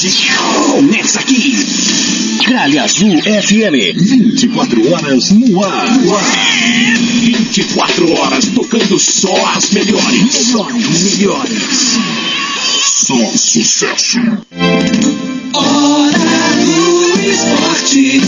Começa aqui, Gralha Azul FM, 24 horas no ar. 24 horas tocando só as melhores. Só sucesso. Hora do Esporte.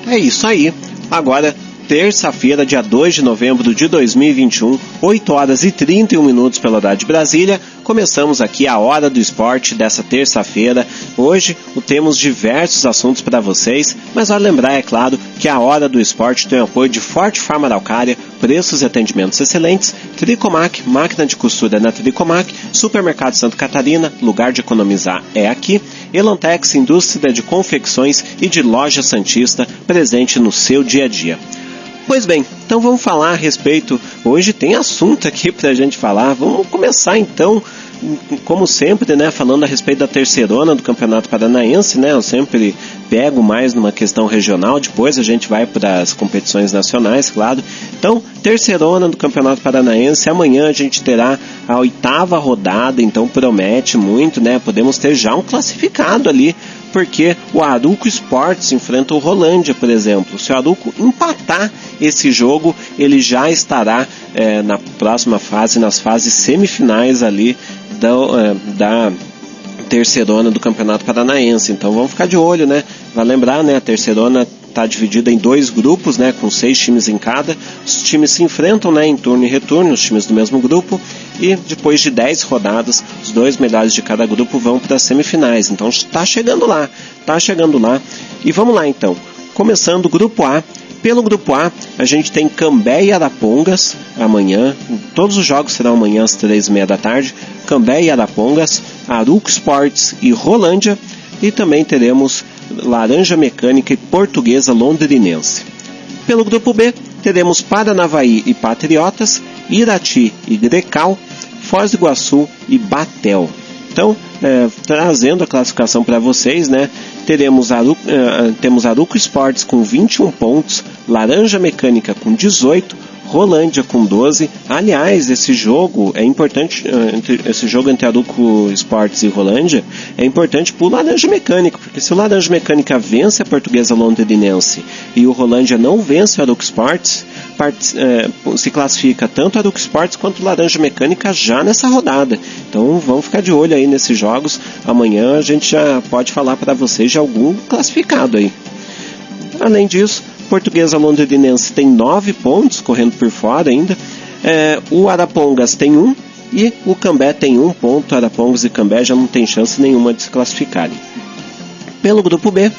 É isso aí. Agora, terça-feira, dia 2 de novembro de 2021, 8 horas e 31 minutos pela hora de Brasília. Começamos aqui a Hora do Esporte dessa terça-feira. Hoje temos diversos assuntos para vocês, mas vale lembrar, é claro, que a Hora do Esporte tem o apoio de Forte Farma Araucária, preços e atendimentos excelentes, Tricomac, máquina de costura na Tricomac, Supermercado Santa Catarina, lugar de economizar é aqui, Elantex, indústria de confecções e de loja Santista, presente no seu dia a dia. Pois bem, então vamos falar a respeito, hoje tem assunto aqui pra gente falar, vamos começar então, como sempre, né, falando a respeito da terceirona do Campeonato Paranaense, né, eu sempre pego mais numa questão regional, depois a gente vai para as competições nacionais, claro. Então, terceirona do Campeonato Paranaense, amanhã a gente terá a 8ª rodada, então promete muito, né, podemos ter já um classificado ali, porque o Aruco Esportes enfrenta o Rolândia, por exemplo. Se o Aruco empatar esse jogo, ele já estará na próxima fase, nas fases semifinais ali da terceirona do Campeonato Paranaense. Então vamos ficar de olho, né? Vai lembrar, né? A terceirona está dividida em 2 grupos, né? Com 6 times em cada. Os times se enfrentam, né? Em turno e retorno, os times do mesmo grupo. E depois de 10 rodadas, os 2 melhores de cada grupo vão para as semifinais. Então está chegando lá. E vamos lá então. Começando o grupo A. Pelo grupo A, a gente tem Cambé e Arapongas amanhã. Todos os jogos serão amanhã às 3h30 da tarde. Cambé e Arapongas, Aruco Esportes e Rolândia. E também teremos Laranja Mecânica e Portuguesa Londrinense. Pelo grupo B, teremos Paranavaí e Patriotas, Irati e Grecal, Foz do Iguaçu e Batel. Então, trazendo a classificação para vocês, né? Temos Aruco Esportes com 21 pontos, Laranja Mecânica com 18, Rolândia com 12. Aliás, esse jogo é importante, esse jogo entre Aruco Esportes e Rolândia é importante para o Laranja Mecânica, porque se o Laranja Mecânica vence a Portuguesa Londrinense e o Rolândia não vence o Aruco Esportes, se classifica tanto o Aruco Esportes quanto o Laranja Mecânica já nessa rodada. Então vamos ficar de olho aí nesses jogos. Amanhã a gente já pode falar para vocês de algum classificado aí. Além disso, Portuguesa Londrinense tem 9 pontos, correndo por fora ainda. O Arapongas tem 1 e o Cambé tem 1 ponto. Arapongas e Cambé já não tem chance nenhuma de se classificarem. Pelo grupo B,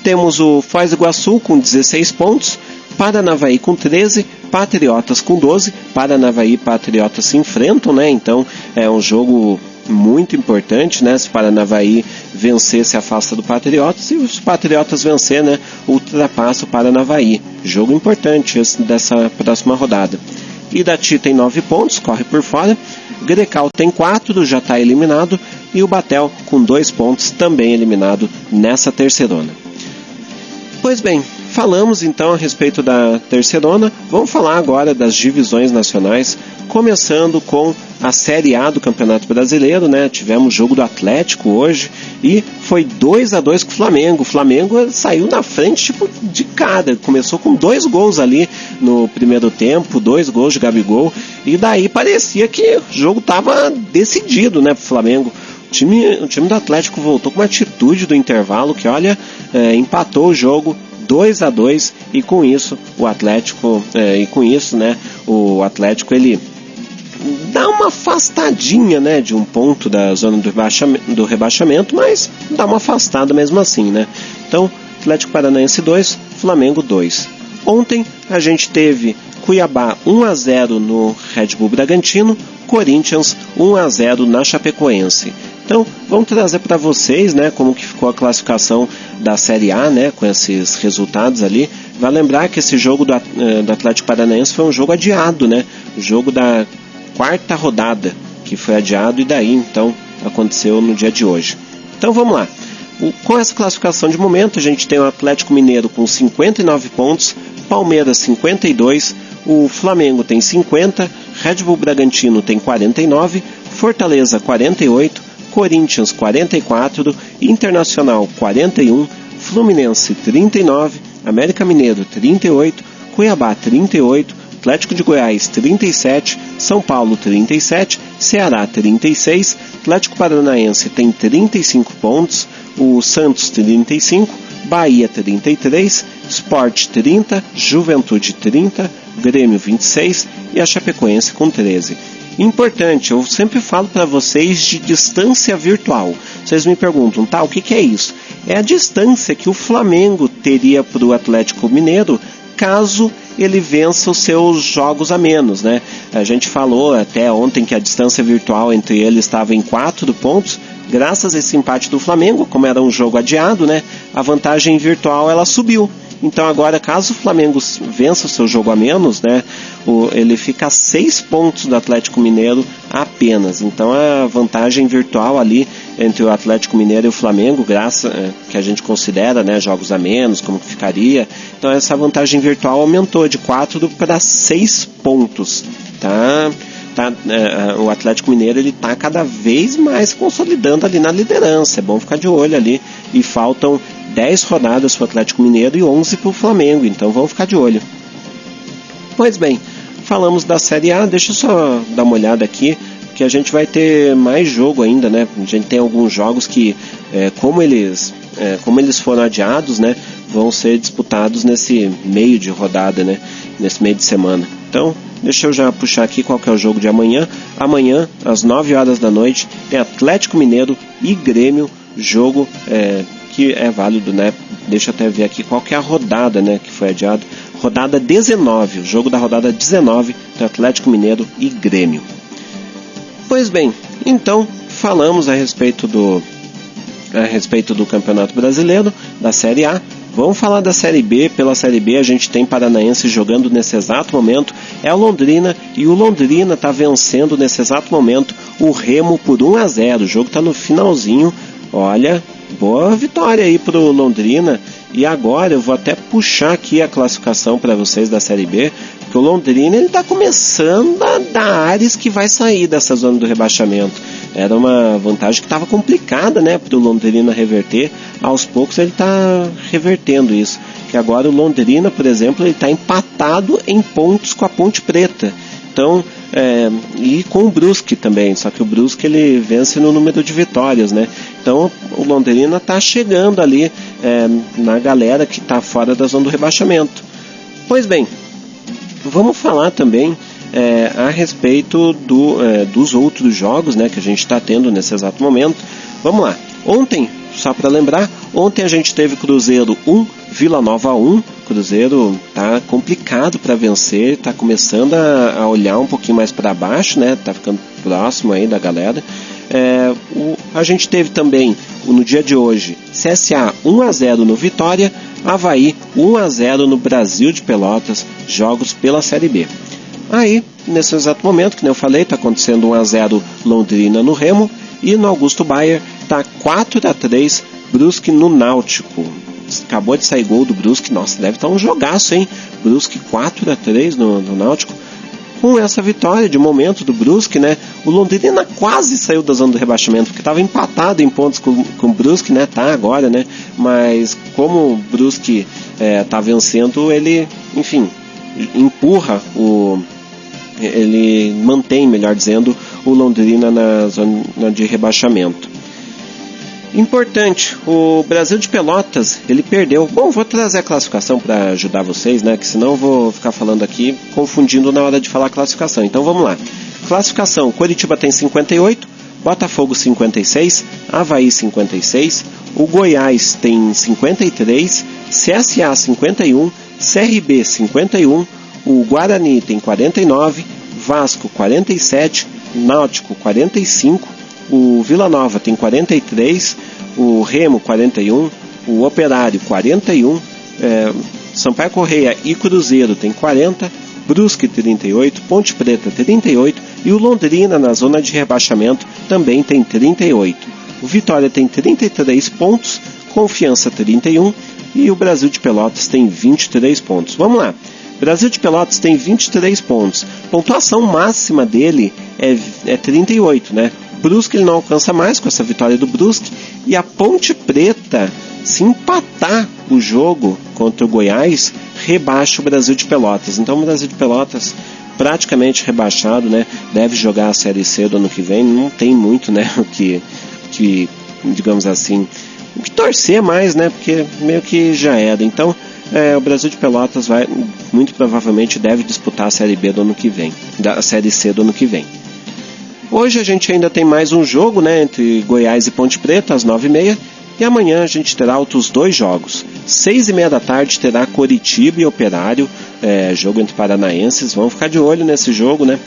temos o Foz do Iguaçu com 16 pontos, Paranavaí com 13, Patriotas com 12. Paranavaí e Patriotas se enfrentam, né? Então é um jogo muito importante, né? Se o Paranavaí vencer, se afasta do Patriotas, e os Patriotas vencer, né, ultrapassa o Paranavaí. Jogo importante esse dessa próxima rodada. Irati tem 9 pontos, corre por fora. Grecal tem 4, já está eliminado. E o Batel com 2 pontos, também eliminado nessa terceirona. Pois bem, falamos então a respeito da terceirona. Vamos falar agora das divisões nacionais, começando com a Série A do Campeonato Brasileiro, né? Tivemos jogo do Atlético hoje e foi 2-2 com o Flamengo. O Flamengo saiu na frente tipo de cara, começou com 2 gols ali no primeiro tempo, 2 gols de Gabigol, e daí parecia que o jogo estava decidido, né, pro Flamengo. O time do Atlético voltou com uma atitude do intervalo que, olha, empatou o jogo 2-2, e com isso o Atlético, o Atlético ele dá uma afastadinha, né, de um ponto da zona do rebaixamento, mas dá uma afastada mesmo assim, né? Então, Atlético Paranaense 2, Flamengo 2. Ontem a gente teve Cuiabá 1-0 no Red Bull Bragantino, Corinthians 1-0 na Chapecoense. Então, vamos trazer para vocês, né, como que ficou a classificação da Série A, né, com esses resultados ali. Vai lembrar que esse jogo do Atlético Paranaense foi um jogo adiado, né? O jogo da 4ª rodada, que foi adiado, e daí, então, aconteceu no dia de hoje. Então, vamos lá. Com essa classificação de momento, a gente tem o Atlético Mineiro com 59 pontos, Palmeiras 52, o Flamengo tem 50, Red Bull Bragantino tem 49, Fortaleza 48, Corinthians 44, Internacional 41, Fluminense 39, América Mineiro 38, Cuiabá 38, Atlético de Goiás 37, São Paulo 37, Ceará 36, Atlético Paranaense tem 35 pontos, o Santos 35, Bahia 33, Sport 30, Juventude 30, Grêmio 26 e a Chapecoense com 13. Importante, eu sempre falo para vocês de distância virtual. Vocês me perguntam, tá, o que é isso? É a distância que o Flamengo teria para o Atlético Mineiro caso ele vença os seus jogos a menos, né? A gente falou até ontem que a distância virtual entre eles estava em 4 pontos. Graças a esse empate do Flamengo, como era um jogo adiado, né, a vantagem virtual ela subiu. Então agora, caso o Flamengo vença o seu jogo a menos, né, ele fica a 6 pontos do Atlético Mineiro apenas. Então a vantagem virtual ali entre o Atlético Mineiro e o Flamengo, que a gente considera, né, jogos a menos, como que ficaria. Então essa vantagem virtual aumentou de 4 para 6 pontos. O Atlético Mineiro ele está cada vez mais consolidando ali na liderança. É bom ficar de olho ali. E faltam 10 rodadas para o Atlético Mineiro e 11 para o Flamengo. Então vamos ficar de olho. Pois bem, falamos da Série A. Deixa eu só dar uma olhada aqui, que a gente vai ter mais jogo ainda, né? A gente tem alguns jogos que, como eles foram adiados, né, vão ser disputados nesse meio de rodada, né, nesse meio de semana. Então, deixa eu já puxar aqui qual que é o jogo de amanhã. Amanhã, às 9 horas da noite, tem Atlético Mineiro e Grêmio, jogo que é válido, né? Deixa eu até ver aqui qual que é a rodada, né, que foi adiado. Rodada 19, o jogo da rodada 19, tem Atlético Mineiro e Grêmio. Pois bem, então falamos a respeito do Campeonato Brasileiro, da Série A. Vamos falar da Série B. Pela Série B a gente tem Paranaense jogando nesse exato momento, é o Londrina, e o Londrina está vencendo nesse exato momento o Remo por 1-0, o jogo está no finalzinho. Olha, boa vitória aí para o Londrina. E agora eu vou até puxar aqui a classificação para vocês da Série B, porque o Londrina está começando a dar ares que vai sair dessa zona do rebaixamento. Era uma vantagem que estava complicada, né, para o Londrina reverter. Aos poucos ele está revertendo isso. Que agora o Londrina, por exemplo, ele está empatado em pontos com a Ponte Preta. Então, e com o Brusque também, só que o Brusque ele vence no número de vitórias, né? Então o Londrina está chegando ali na galera que está fora da zona do rebaixamento. Pois bem, vamos falar também a respeito dos outros jogos, né, que a gente está tendo nesse exato momento. Vamos lá. Ontem, só para lembrar, ontem a gente teve Cruzeiro 1, Vila Nova 1. Cruzeiro tá complicado para vencer, tá começando a olhar um pouquinho mais para baixo, né? Tá ficando próximo aí da galera. A gente teve também, no dia de hoje, CSA 1-0 no Vitória, Avaí 1-0 no Brasil de Pelotas, jogos pela Série B. Aí, nesse exato momento, que nem eu falei, tá acontecendo 1-0 Londrina no Remo, e no Augusto Baier tá 4-3 Brusque no Náutico. Acabou de sair gol do Brusque. Nossa, deve estar um jogaço, hein? Brusque 4-3 no Náutico. Com essa vitória de momento do Brusque, né, o Londrina quase saiu da zona do rebaixamento, porque estava empatado em pontos com o Brusque, né, tá agora, né, mas como o Brusque tá vencendo, ele, enfim, empurra ele mantém, melhor dizendo, o Londrina na zona de rebaixamento. Importante, o Brasil de Pelotas, ele perdeu. Bom, vou trazer a classificação para ajudar vocês, né? Que senão eu vou ficar falando aqui, confundindo na hora de falar a classificação. Então vamos lá. Classificação, Coritiba tem 58, Botafogo 56, Avaí 56, o Goiás tem 53, CSA 51, CRB 51, o Guarani tem 49, Vasco 47, Náutico 45, o Vila Nova tem 43, o Remo 41, o Operário 41, Sampaio Correia e Cruzeiro tem 40, Brusque 38, Ponte Preta 38 e o Londrina na zona de rebaixamento também tem 38. O Vitória tem 33 pontos, Confiança 31 e o Brasil de Pelotas tem 23 pontos. Vamos lá. Brasil de Pelotas tem 23 pontos. Pontuação máxima dele é 38, né? Brusque ele não alcança mais com essa vitória do Brusque. E a Ponte Preta, se empatar o jogo contra o Goiás, rebaixa o Brasil de Pelotas. Então o Brasil de Pelotas praticamente rebaixado, né? Deve jogar a Série C do ano que vem. Não tem muito, né? O que digamos assim, o que torcer mais, né? Porque meio que já era. Então o Brasil de Pelotas vai, muito provavelmente deve disputar a Série B do ano que vem, da Série C do ano que vem. Hoje a gente ainda tem mais um jogo, né, entre Goiás e Ponte Preta, às 9h30, e amanhã a gente terá outros 2 jogos. 6h30 da tarde terá Coritiba e Operário, jogo entre paranaenses, vamos ficar de olho nesse jogo, né?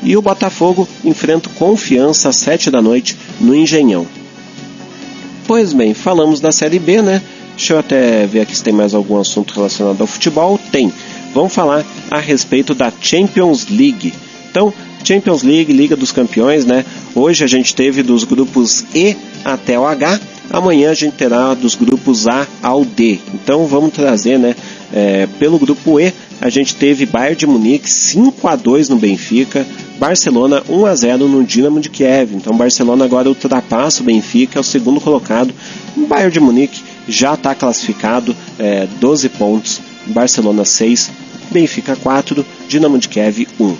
E o Botafogo enfrenta o Confiança às 7 da noite no Engenhão. Pois bem, falamos da Série B, né? Deixa eu até ver aqui se tem mais algum assunto relacionado ao futebol. Tem. Vamos falar a respeito da Champions League. Então, Champions League, Liga dos Campeões, né? Hoje a gente teve dos grupos E até o H. Amanhã a gente terá dos grupos A ao D. Então vamos trazer, né? Pelo grupo E, a gente teve Bayern de Munique 5-2 no Benfica, Barcelona 1-0 no Dinamo de Kiev. Então Barcelona agora ultrapassa o Benfica, é o segundo colocado. O Bayern de Munique já está classificado, 12 pontos, Barcelona 6, Benfica 4, Dinamo de Kiev 1.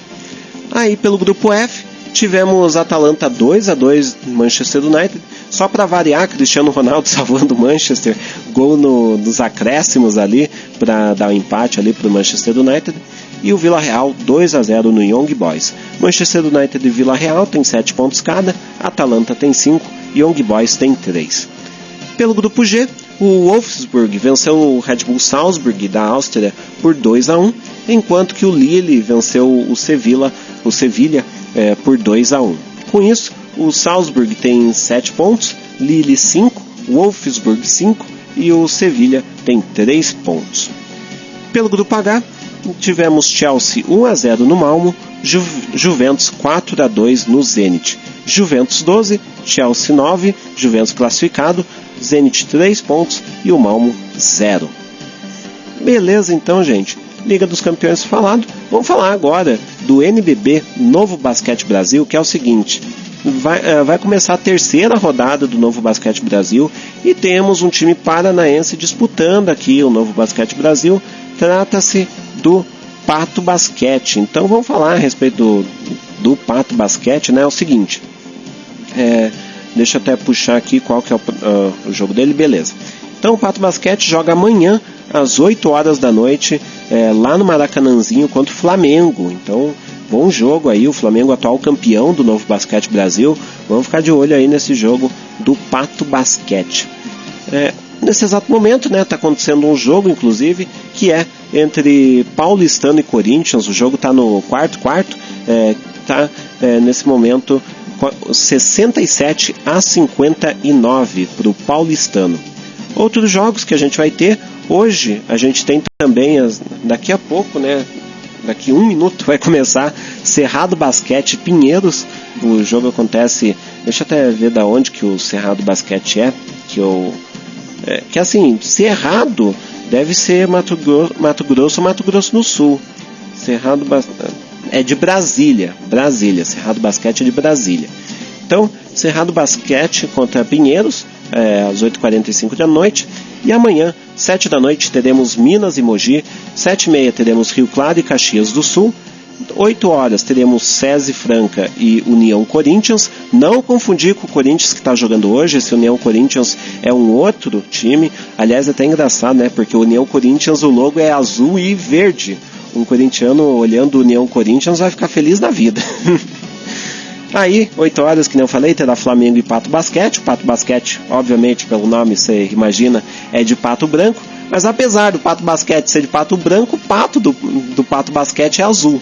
Aí pelo grupo F, tivemos Atalanta 2-2 Manchester United. Só para variar, Cristiano Ronaldo salvando o Manchester, gol nos acréscimos ali, para dar um empate ali para o Manchester United. E o Villarreal 2-0 no Young Boys. Manchester United e Villarreal tem 7 pontos cada, Atalanta tem 5, Young Boys tem 3. Pelo grupo G, o Wolfsburg venceu o Red Bull Salzburg da Áustria por 2-1, enquanto que o Lille venceu o Sevilha por 2-1. Com isso, o Salzburg tem 7 pontos, Lille 5, Wolfsburg 5 e o Sevilha tem 3 pontos. Pelo grupo H, tivemos Chelsea 1-0 no Malmo, Juventus 4-2 no Zenit. Juventus 12, Chelsea 9, Juventus classificado, Zenit 3 pontos e o Malmo 0. Beleza então, gente. Liga dos Campeões falado. Vamos falar agora do NBB Novo Basquete Brasil, que é o seguinte. Vai começar a terceira rodada do Novo Basquete Brasil e temos um time paranaense disputando aqui o Novo Basquete Brasil. Trata-se do Pato Basquete. Então vamos falar a respeito do Pato Basquete, né? É o seguinte. Deixa eu até puxar aqui qual que é o jogo dele, beleza. Então o Pato Basquete joga amanhã às 8 horas da noite lá no Maracanãzinho contra o Flamengo. Então, bom jogo aí, o Flamengo atual campeão do Novo Basquete Brasil. Vamos ficar de olho aí nesse jogo do Pato Basquete. Nesse exato momento, né, está acontecendo um jogo, inclusive, que é entre Paulistano e Corinthians. O jogo está no quarto, está nesse momento 67-59 para o Paulistano. Outros jogos que a gente vai ter hoje, a gente tem também, daqui a pouco, né, daqui 1 minuto vai começar Cerrado Basquete Pinheiros. O jogo acontece, deixa eu até ver da onde que o Cerrado Basquete que assim, Cerrado deve ser Mato Grosso ou Mato Grosso do Sul. Cerrado é de Brasília, Cerrado Basquete é de Brasília. Então, Cerrado Basquete contra Pinheiros, às 8h45 da noite. E amanhã, 7 da noite, teremos Minas e Mogi. 7h30 teremos Rio Claro e Caxias do Sul. 8 horas teremos SESI Franca e União Corinthians. Não confundir com o Corinthians que está jogando hoje. Esse União Corinthians é um outro time. Aliás, é até engraçado, né? Porque o União Corinthians, o logo é azul e verde. Um corintiano olhando o União Corinthians vai ficar feliz na vida. Aí, 8 horas, que nem eu falei, terá Flamengo e Pato Basquete. O Pato Basquete, obviamente, pelo nome você imagina, é de pato branco. Mas apesar do Pato Basquete ser de pato branco, o pato do Pato Basquete é azul.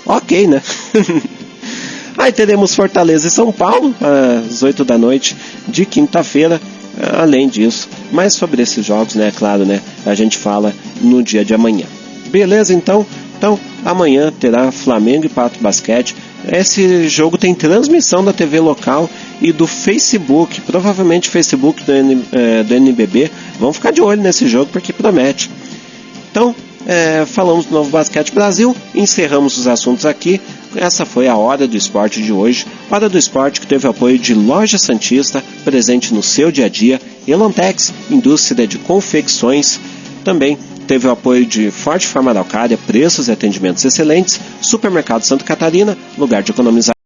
Ok, né? Aí teremos Fortaleza e São Paulo, às 8 da noite de quinta-feira. Além disso, mais sobre esses jogos, né? Claro, né? A gente fala no dia de amanhã. Beleza, então? Então, amanhã terá Flamengo e Pato Basquete. Esse jogo tem transmissão da TV local e do Facebook, provavelmente Facebook do NBB. Vamos ficar de olho nesse jogo porque promete. Então, falamos do Novo Basquete Brasil, encerramos os assuntos aqui. essa foi a Hora do Esporte de hoje. Hora do Esporte que teve o apoio de Loja Santista, presente no seu dia a dia, Elantex, indústria de confecções, também teve o apoio de Forte Farma da Araucária, preços e atendimentos excelentes, Supermercado Santa Catarina, lugar de economizar.